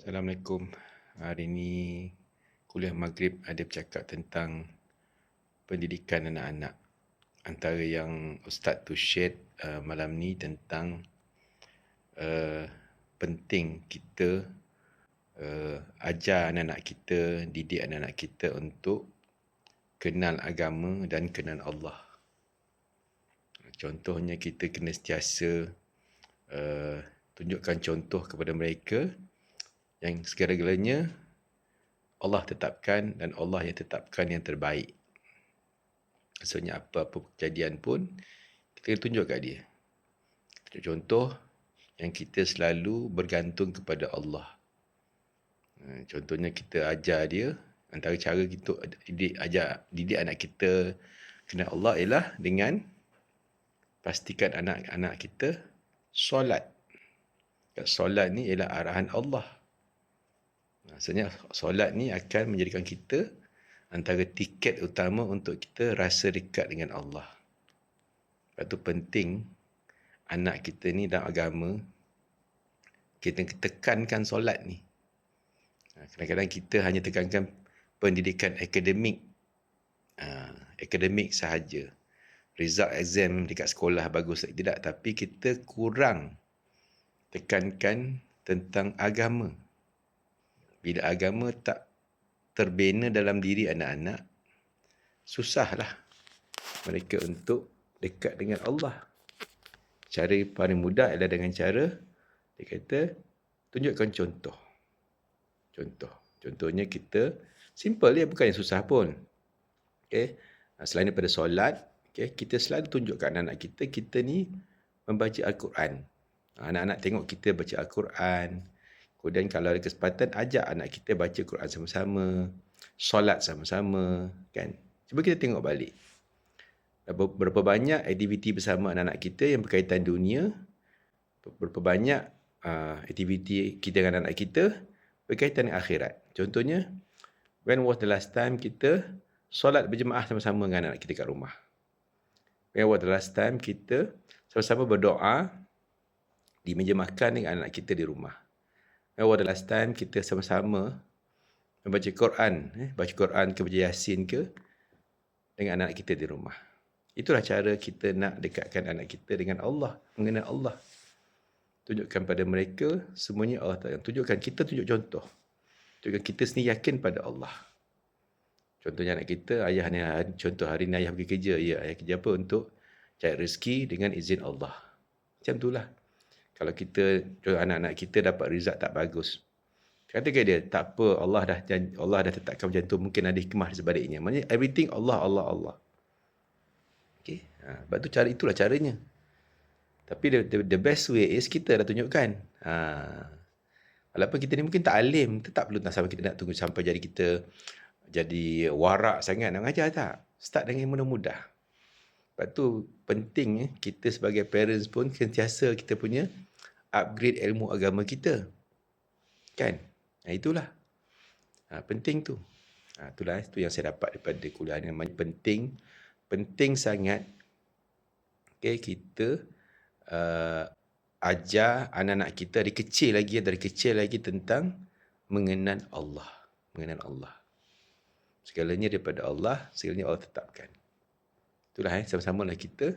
Assalamualaikum. Hari ini kuliah maghrib ada bercakap tentang pendidikan anak-anak. Antara yang Ustaz tu share malam ni tentang penting kita ajar anak-anak kita, didik anak-anak kita untuk kenal agama dan kenal Allah. Contohnya kita kena sentiasa tunjukkan contoh kepada mereka yang segala-galanya Allah tetapkan dan Allah yang tetapkan yang terbaik. Maksudnya apa-apa kejadian pun kita tunjuk kat dia. Tunjuk contoh yang kita selalu bergantung kepada Allah. Contohnya kita ajar dia, antara cara kita didik anak kita kenal Allah ialah dengan pastikan anak-anak kita solat. Solat ni ialah arahan Allah. Maksudnya solat ni akan menjadikan kita antara tiket utama untuk kita rasa dekat dengan Allah. Sebab tu penting anak kita ni dalam agama kita tekankan solat ni. Kadang-kadang kita hanya tekankan pendidikan akademik. Akademik sahaja. Result exam dekat sekolah bagus atau tidak, tapi kita kurang tekankan tentang agama. Bila agama tak terbina dalam diri anak-anak, susahlah mereka untuk dekat dengan Allah. Cara paling mudah adalah dengan cara dia kata tunjukkan contoh. Contohnya kita simple dia, bukan yang susah pun. Okay? Selain daripada solat, okay, kita selalu tunjukkan anak-anak kita ni membaca Al-Quran. Anak-anak tengok kita baca Al-Quran. Kemudian kalau ada kesempatan, ajak anak kita baca Quran sama-sama, solat sama-sama, kan? Cuba kita tengok balik. Berapa banyak aktiviti bersama anak-anak kita yang berkaitan dunia, berapa banyak aktiviti kita dengan anak kita berkaitan dengan akhirat. Contohnya, when was the last time kita solat berjemaah sama-sama dengan anak kita kat rumah? When was the last time kita sama-sama berdoa di meja makan dengan anak kita di rumah? When was the last time kita sama-sama membaca Quran, baca Quran ke baca Yasin ke dengan anak kita di rumah? Itulah cara kita nak dekatkan anak kita dengan Allah, mengenal Allah. Tunjukkan pada mereka semuanya Allah Ta'ala. Tunjukkan, kita tunjuk contoh. Tunjukkan kita sendiri yakin pada Allah. Contohnya anak kita, ayah ni, contoh hari ni ayah pergi kerja. Ya, ayah kerja apa? Untuk cari rezeki dengan izin Allah. Macam itulah. Kalau kita, anak-anak kita dapat result tak bagus, katakan dia, tak apa, Allah dah tetapkan macam tu, mungkin ada hikmah di sebaliknya. Maksudnya everything Allah. Okay? Sebab tu itulah caranya. Tapi the best way is kita dah tunjukkan. Walaupun kita ni mungkin tak alim, tak perlu sampai kita nak tunggu sampai jadi warak sangat nak mengajar, tak. Start dengan yang mudah-mudah. Sebab tu penting kita sebagai parents pun sentiasa kita punya upgrade ilmu agama kita. Kan? Itulah. Penting tu. Itulah itu yang saya dapat daripada kuliah ni. Penting sangat kita ajar anak-anak kita dari kecil lagi tentang mengenal Allah. Segalanya daripada Allah, segalanya Allah tetapkan. Itulah sama-sama lah kita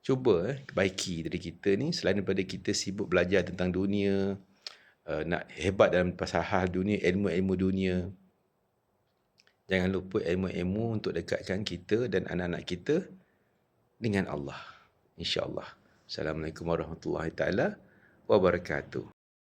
cuba baiki diri kita ni, selain daripada kita sibuk belajar tentang dunia, nak hebat dalam pasal hal dunia, ilmu-ilmu dunia. Jangan lupa ilmu-ilmu untuk dekatkan kita dan anak-anak kita dengan Allah. InsyaAllah. Assalamualaikum warahmatullahi taala wabarakatuh.